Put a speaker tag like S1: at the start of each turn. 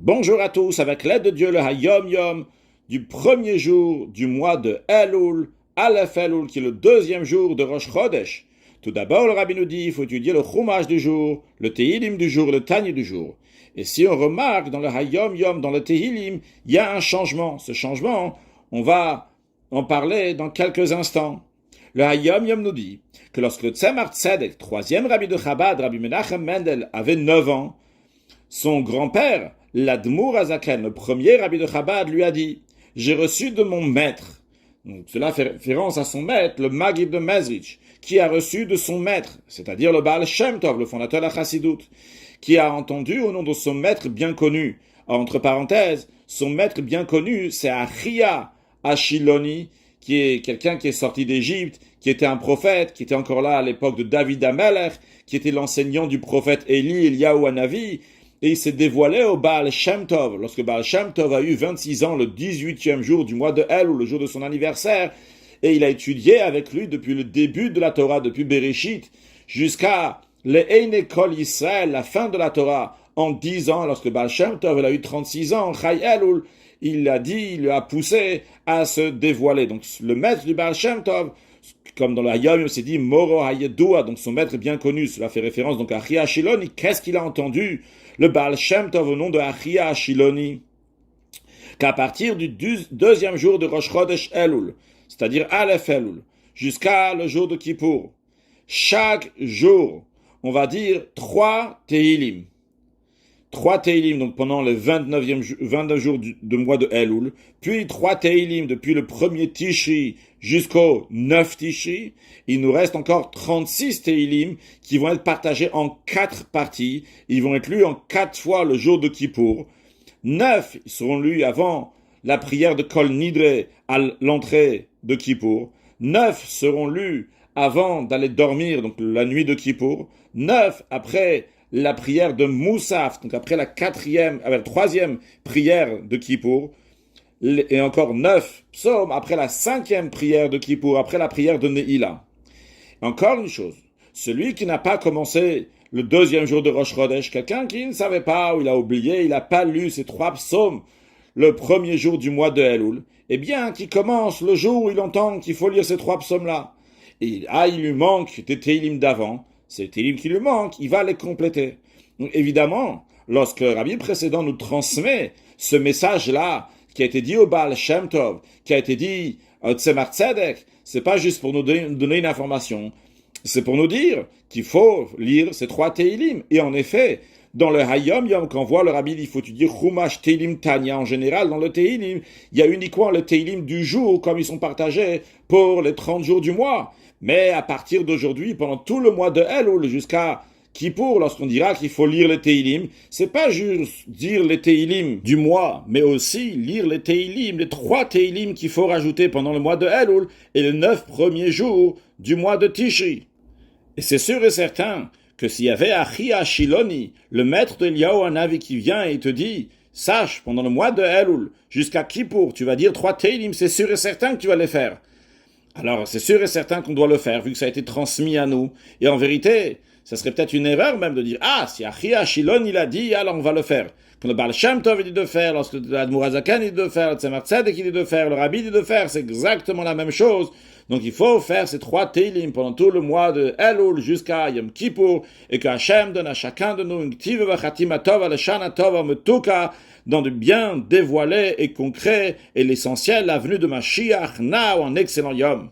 S1: Bonjour à tous, avec l'aide de Dieu, le Hayom Yom du premier jour du mois de Elul, Aleph Elul, qui est le deuxième jour de Rosh Chodesh. Tout d'abord, le Rabbi nous dit, il faut étudier le Chumash du jour, le Tehillim du jour, le Tanya du jour. Et si on remarque dans le Hayom Yom, dans le Tehillim, il y a un changement. Ce changement, on va en parler dans quelques instants. Le Hayom Yom nous dit que lorsque le Tzemar Tzedek, troisième Rabbi de Chabad, Rabbi Menachem Mendel, avait 9 ans, son grand-père, l'Admour Azaken, le premier Rabbi de Chabad, lui a dit « J'ai reçu de mon maître ». Donc, cela fait référence à son maître, le Maggid de Mezrich, qui a reçu de son maître, c'est-à-dire le Baal Shem Tov, le fondateur de la Chassidut, qui a entendu au nom de son maître bien connu. Entre parenthèses, son maître bien connu, c'est Achia Ashiloni, qui est quelqu'un qui est sorti d'Égypte, qui était un prophète, qui était encore là à l'époque de David Amelech, qui était l'enseignant du prophète Eliyahu Hanavi, et il s'est dévoilé au Baal Shem Tov. Lorsque Baal Shem Tov a eu 26 ans, le 18e jour du mois de Elul, le jour de son anniversaire, et il a étudié avec lui depuis le début de la Torah, depuis Bereshit, jusqu'à l'Eine Kol Yisrael, la fin de la Torah, en 10 ans, lorsque Baal Shem Tov a eu 36 ans, Chai Elul, il a dit, il lui a poussé à se dévoiler. Donc le maître du Baal Shem Tov, comme dans le Hayom, il s'est dit Moro Hayedua, donc son maître bien connu. Cela fait référence donc à Achia Shiloni. Qu'est-ce qu'il a entendu le Baal Shem Tov au nom de Achia Shiloni? Qu'à partir du deuxième jour de Rosh Chodesh Elul, c'est-à-dire Aleph Elul, jusqu'à le jour de Kippour, chaque jour, on va dire 3 Tehillim. 3 Tehillim, donc pendant le 29 jours du mois de Elul, puis 3 Tehillim depuis le premier Tishri jusqu'au 9 Tishri. Il nous reste encore 36 Tehillim qui vont être partagés en 4 parties. Ils vont être lus en 4 fois le jour de Kippour. 9 seront lus avant la prière de Kol Nidre à l'entrée de Kippour. 9 seront lus avant d'aller dormir, donc la nuit de Kippour. 9 après la prière de Moussaf, donc après la troisième prière de Kippour, et encore 9 psaumes après la 5e prière de Kippour, après la prière de Neila. Encore une chose, celui qui n'a pas commencé le deuxième jour de Rosh Chodesh, quelqu'un qui ne savait pas, ou il a oublié, il n'a pas lu ces 3 psaumes le premier jour du mois de Elul, eh bien, qui commence le jour où il entend qu'il faut lire ces 3 psaumes-là, et il lui manque des Tehillim d'avant, c'est Tehillim qui lui manque, il va les compléter. Donc évidemment, lorsque le Rabbi précédent nous transmet ce message-là, qui a été dit au Baal Shem Tov, qui a été dit au Tzemar Tzedek, c'est pas juste pour nous donner une information, c'est pour nous dire qu'il faut lire ces 3 Tehillim. Et en effet, dans le Hayom Yom, quand on voit le Rabbi, il faut dire Chumash Tehillim Tanya, en général, dans le Tehillim, il y a uniquement le Tehillim du jour, comme ils sont partagés pour les 30 jours du mois. Mais à partir d'aujourd'hui, pendant tout le mois de Elul, jusqu'à Kippour, lorsqu'on dira qu'il faut lire les Tehillim, c'est pas juste dire les Tehillim du mois, mais aussi lire les Tehillim, les 3 Tehillim qu'il faut rajouter pendant le mois de Elul et les 9 premiers jours du mois de Tishri. Et c'est sûr et certain que s'il y avait Achia Shiloni, le maître de Eliyahu Hanavi qui vient et te dit « Sache, pendant le mois de Elul, jusqu'à Kippour, tu vas dire 3 Tehillim, c'est sûr et certain que tu vas les faire. » Alors, c'est sûr et certain qu'on doit le faire, vu que ça a été transmis à nous. Et en vérité, ça serait peut-être une erreur même de dire « Ah, si Achia Shilon il a dit, alors on va le faire. » Quand le Baal Shem Tov dit de faire, lorsque l'Admour Azaken dit de faire, le Tzemar Tzedek dit de faire, le Rabbi dit de faire, c'est exactement la même chose. Donc il faut faire ces 3 Tehillim pendant tout le mois de Elul jusqu'à Yom Kippour, et que Hashem donne à chacun de nous une ktiv v'chatima tova l'shana tova metuka, dans du bien dévoilé et concret, et l'essentiel, la venue de Mashiach, now, en excellent Yom.